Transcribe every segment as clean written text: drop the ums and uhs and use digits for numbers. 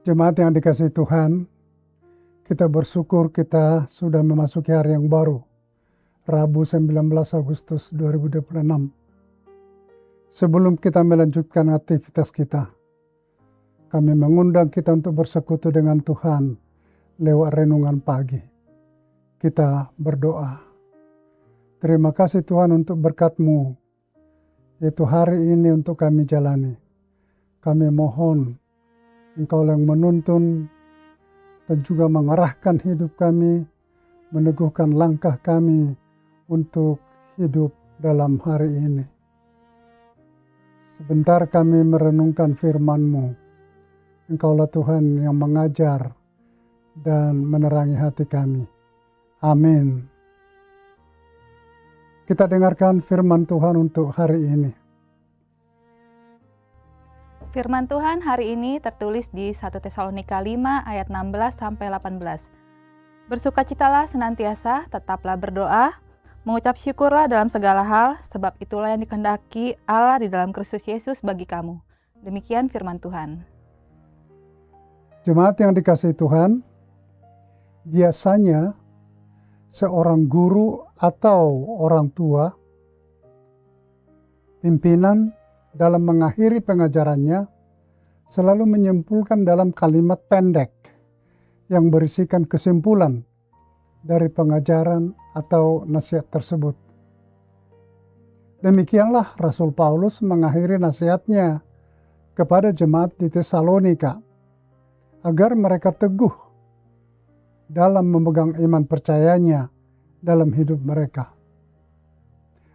Jemaat yang dikasihi Tuhan, kita bersyukur kita sudah memasuki hari yang baru, Rabu 19 Agustus 2026. Sebelum kita melanjutkan aktivitas kita, kami mengundang kita untuk bersekutu dengan Tuhan lewat renungan pagi. Kita berdoa. Terima kasih Tuhan untuk berkat-Mu, yaitu hari ini untuk kami jalani. Kami mohon Engkau yang menuntun dan juga mengarahkan hidup kami, meneguhkan langkah kami untuk hidup dalam hari ini. Sebentar kami merenungkan firman-Mu. Engkaulah Tuhan yang mengajar dan menerangi hati kami. Amin. Kita dengarkan firman Tuhan untuk hari ini. Firman Tuhan hari ini tertulis di 1 Tesalonika 5 ayat 16-18. Bersukacitalah senantiasa, tetaplah berdoa, mengucap syukurlah dalam segala hal, sebab itulah yang dikehendaki Allah di dalam Kristus Yesus bagi kamu. Demikian firman Tuhan. Jemaat yang dikasihi Tuhan, biasanya seorang guru atau orang tua, pimpinan dalam mengakhiri pengajarannya selalu menyimpulkan dalam kalimat pendek yang berisikan kesimpulan dari pengajaran atau nasihat tersebut. Demikianlah Rasul Paulus mengakhiri nasihatnya kepada jemaat di Tesalonika agar mereka teguh dalam memegang iman percayanya dalam hidup mereka.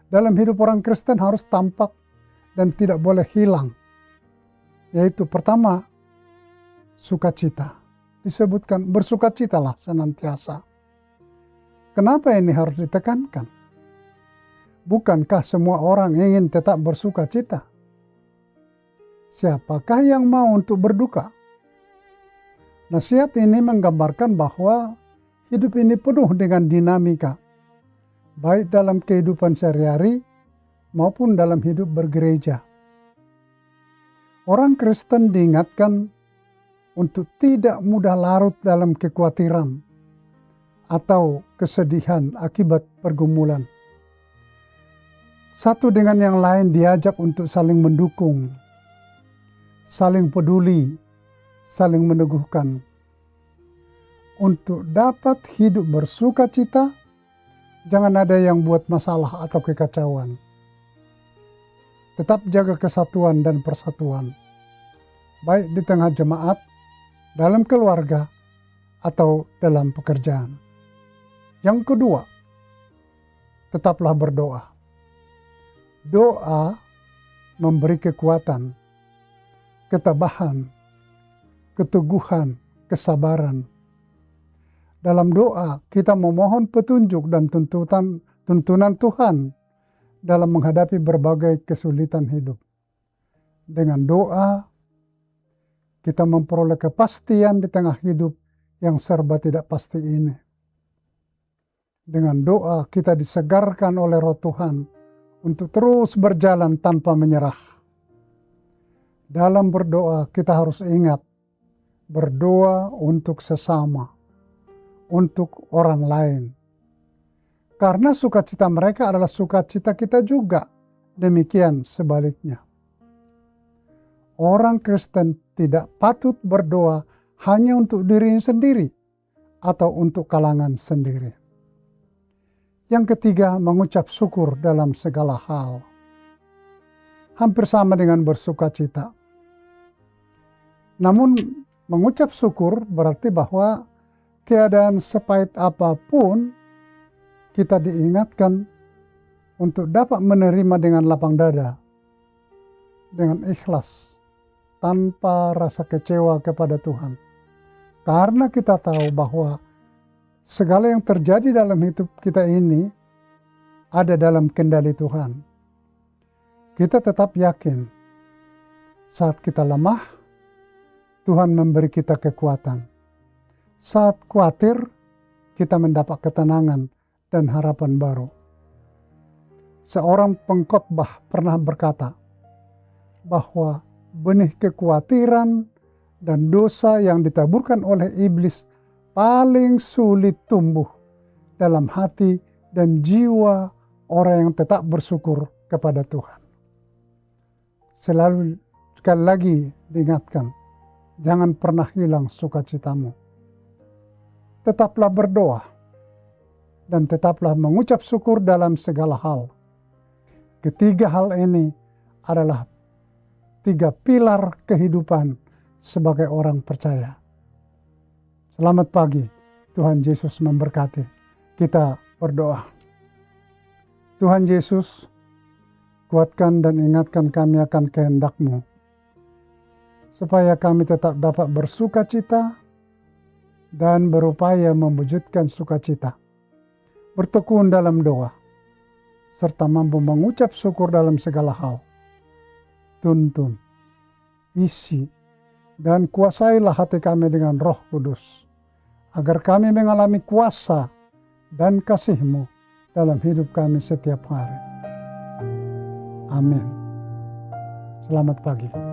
Dalam hidup orang Kristen harus tampak dan tidak boleh hilang, yaitu pertama, sukacita. Disebutkan bersukacitalah senantiasa. Kenapa ini harus ditekankan? Bukankah semua orang ingin tetap bersukacita? Siapakah yang mau untuk berduka? Nasihat ini menggambarkan bahwa hidup ini penuh dengan dinamika, baik dalam kehidupan sehari-hari maupun dalam hidup bergereja. Orang Kristen diingatkan untuk tidak mudah larut dalam kekhawatiran atau kesedihan akibat pergumulan. Satu dengan yang lain diajak untuk saling mendukung, saling peduli, saling meneguhkan. Untuk dapat hidup bersukacita, jangan ada yang buat masalah atau kekacauan. Tetap jaga kesatuan dan persatuan, baik di tengah jemaat, dalam keluarga, atau dalam pekerjaan. Yang kedua, tetaplah berdoa. Doa memberi kekuatan, ketabahan, keteguhan, kesabaran. Dalam doa, kita memohon petunjuk dan tuntunan Tuhan dalam menghadapi berbagai kesulitan hidup. Dengan doa, kita memperoleh kepastian di tengah hidup yang serba tidak pasti ini. Dengan doa, kita disegarkan oleh Roh Tuhan untuk terus berjalan tanpa menyerah. Dalam berdoa, kita harus ingat, berdoa untuk sesama, untuk orang lain. Karena sukacita mereka adalah sukacita kita juga. Demikian sebaliknya. Orang Kristen tidak patut berdoa hanya untuk dirinya sendiri atau untuk kalangan sendiri. Yang ketiga, mengucap syukur dalam segala hal. Hampir sama dengan bersukacita. Namun mengucap syukur berarti bahwa keadaan sepahit apapun, kita diingatkan untuk dapat menerima dengan lapang dada, dengan ikhlas, tanpa rasa kecewa kepada Tuhan. Karena kita tahu bahwa segala yang terjadi dalam hidup kita ini ada dalam kendali Tuhan. Kita tetap yakin saat kita lemah, Tuhan memberi kita kekuatan. Saat khawatir, kita mendapat ketenangan dan harapan baru. Seorang pengkhotbah pernah berkata bahwa benih kekhawatiran dan dosa yang ditaburkan oleh iblis paling sulit tumbuh dalam hati dan jiwa orang yang tetap bersyukur kepada Tuhan. Selalu sekali lagi diingatkan, jangan pernah hilang sukacitamu. Tetaplah berdoa dan tetaplah mengucap syukur dalam segala hal. Ketiga hal ini adalah 3 pilar kehidupan sebagai orang percaya. Selamat pagi, Tuhan Yesus memberkati. Kita berdoa. Tuhan Yesus, kuatkan dan ingatkan kami akan kehendak-Mu, supaya kami tetap dapat bersukacita dan berupaya mewujudkan sukacita, bertekun dalam doa, serta mampu mengucap syukur dalam segala hal. Tuntun, isi, dan kuasailah hati kami dengan Roh Kudus, agar kami mengalami kuasa dan kasih-Mu dalam hidup kami setiap hari. Amin. Selamat pagi.